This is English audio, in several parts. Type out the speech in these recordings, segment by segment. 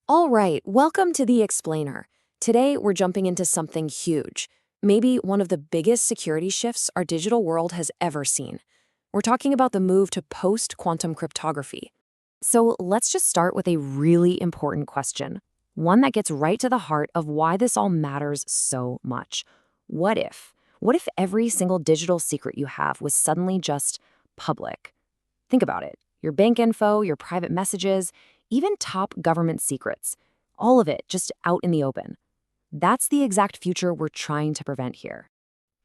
All right, welcome to The Explainer. Today, we're jumping into something huge, maybe one of the biggest security shifts our digital world has ever seen. We're talking about the move to post-quantum cryptography. So let's just start with a really important question, one that gets right to the heart of why this all matters so much. What if? What if every single digital secret you have was suddenly just public? Think about it. Your bank info, your private messages, even top government secrets. All of it just out in the open. That's the exact future we're trying to prevent here.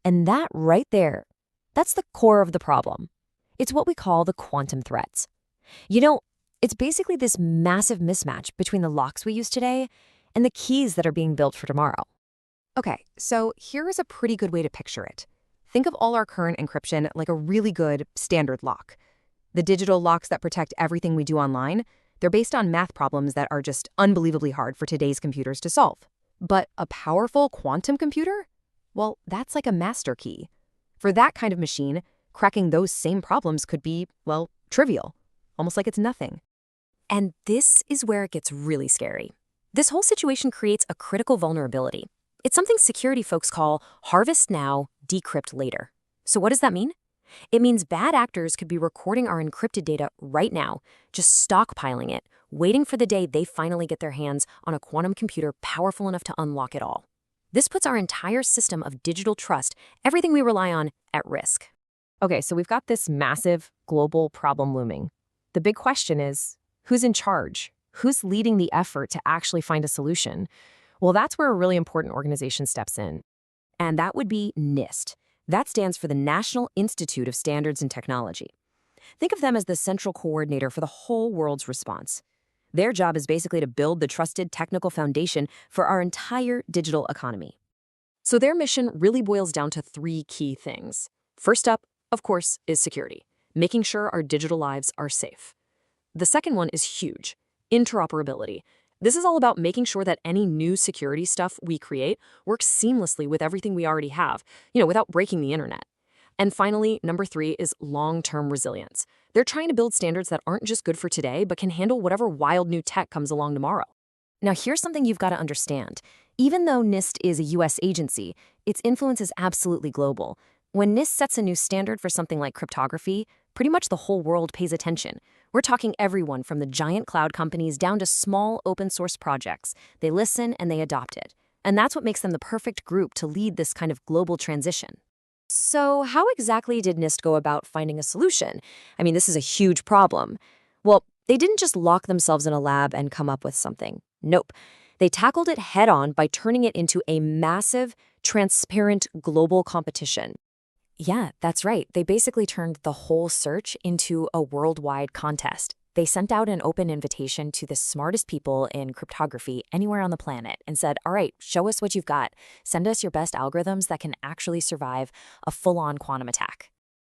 And that right there, that's the core of the problem. It's what we call the quantum threats. You know, it's basically this massive mismatch between the locks we use today and the keys that are being built for tomorrow. Okay, so here is a pretty good way to picture it. Think of all our current encryption like a really good standard lock. The digital locks that protect everything we do online, they're based on math problems that are just unbelievably hard for today's computers to solve. But a powerful quantum computer? Well, that's like a master key. For that kind of machine, cracking those same problems could be, well, trivial, almost like it's nothing. And this is where it gets really scary. This whole situation creates a critical vulnerability. It's something security folks call harvest now, decrypt later. So what does that mean? It means bad actors could be recording our encrypted data right now, just stockpiling it, waiting for the day they finally get their hands on a quantum computer powerful enough to unlock it all. This puts our entire system of digital trust, everything we rely on, at risk. Okay, so we've got this massive global problem looming. The big question is, who's in charge? Who's leading the effort to actually find a solution? Well, that's where a really important organization steps in. And that would be NIST. That stands for the National Institute of Standards and Technology. Think of them as the central coordinator for the whole world's response. Their job is basically to build the trusted technical foundation for our entire digital economy. So their mission really boils down to three key things. First up, of course, is security, making sure our digital lives are safe. The second one is huge, interoperability. This is all about making sure that any new security stuff we create works seamlessly with everything we already have, without breaking the internet. And finally, number three is long-term resilience. They're trying to build standards that aren't just good for today, but can handle whatever wild new tech comes along tomorrow. Now, here's something you've got to understand. Even though NIST is a US agency, its influence is absolutely global. When NIST sets a new standard for something like cryptography, pretty much the whole world pays attention. We're talking everyone from the giant cloud companies down to small open source projects. They listen and they adopt it. And that's what makes them the perfect group to lead this kind of global transition. So how exactly did NIST go about finding a solution? I mean, this is a huge problem. Well, they didn't just lock themselves in a lab and come up with something. Nope. They tackled it head on by turning it into a massive, transparent global competition. Yeah, that's right. They basically turned the whole search into a worldwide contest. They sent out an open invitation to the smartest people in cryptography anywhere on the planet and said, all right, show us what you've got. Send us your best algorithms that can actually survive a full-on quantum attack.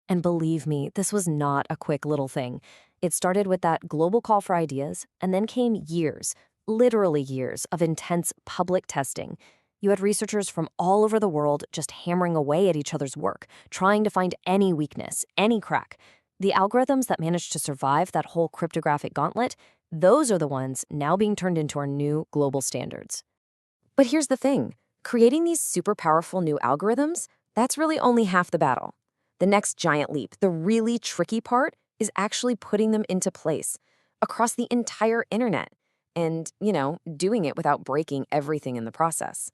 And believe me, this was not a quick little thing. It started with that global call for ideas, and then came years, literally years, of intense public testing. You had researchers from all over the world just hammering away at each other's work, trying to find any weakness, any crack. The algorithms that managed to survive that whole cryptographic gauntlet, those are the ones now being turned into our new global standards. But here's the thing. Creating these super powerful new algorithms, that's really only half the battle. The next giant leap, the really tricky part, is actually putting them into place across the entire internet and, doing it without breaking everything in the process.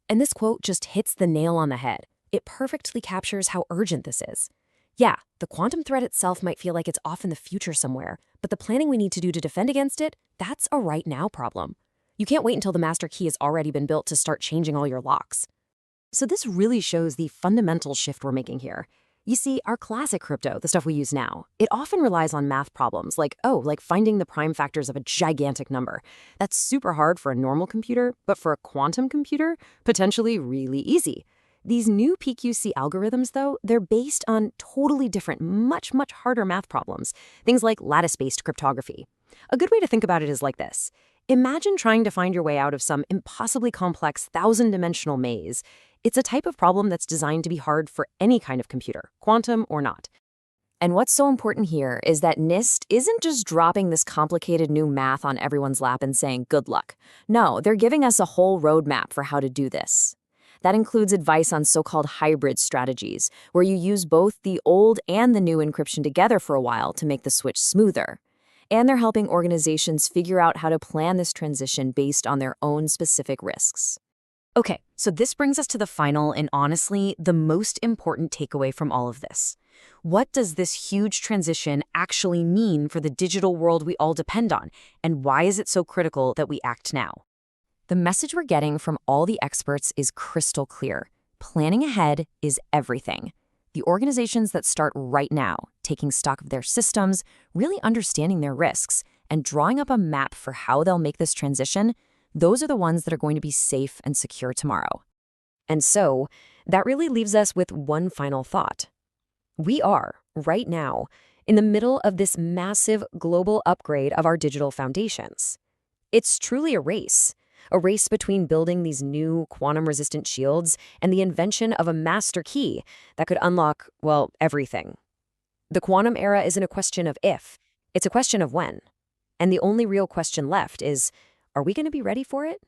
And this quote just hits the nail on the head. It perfectly captures how urgent this is. Yeah, the quantum threat itself might feel like it's off in the future somewhere, but the planning we need to do to defend against it, that's a right now problem. You can't wait until the master key has already been built to start changing all your locks. So this really shows the fundamental shift we're making here. You see, our classic crypto, the stuff we use now, it often relies on math problems like finding the prime factors of a gigantic number. That's super hard for a normal computer, but for a quantum computer, potentially really easy. These new PQC algorithms, though, they're based on totally different, much, much harder math problems, things like lattice-based cryptography. A good way to think about it is like this. Imagine trying to find your way out of some impossibly complex thousand-dimensional maze. It's a type of problem that's designed to be hard for any kind of computer, quantum or not. And what's so important here is that NIST isn't just dropping this complicated new math on everyone's lap and saying, good luck. No, they're giving us a whole roadmap for how to do this. That includes advice on so-called hybrid strategies, where you use both the old and the new encryption together for a while to make the switch smoother. And they're helping organizations figure out how to plan this transition based on their own specific risks. Okay, so this brings us to the final and honestly, the most important takeaway from all of this. What does this huge transition actually mean for the digital world we all depend on, and why is it so critical that we act now? The message we're getting from all the experts is crystal clear. Planning ahead is everything. The organizations that start right now, taking stock of their systems, really understanding their risks, and drawing up a map for how they'll make this transition, those are the ones that are going to be safe and secure tomorrow. And so, that really leaves us with one final thought. We are, right now, in the middle of this massive global upgrade of our digital foundations. It's truly a race between building these new quantum-resistant shields and the invention of a master key that could unlock, well, everything. The quantum era isn't a question of if, it's a question of when. And the only real question left is, are we going to be ready for it?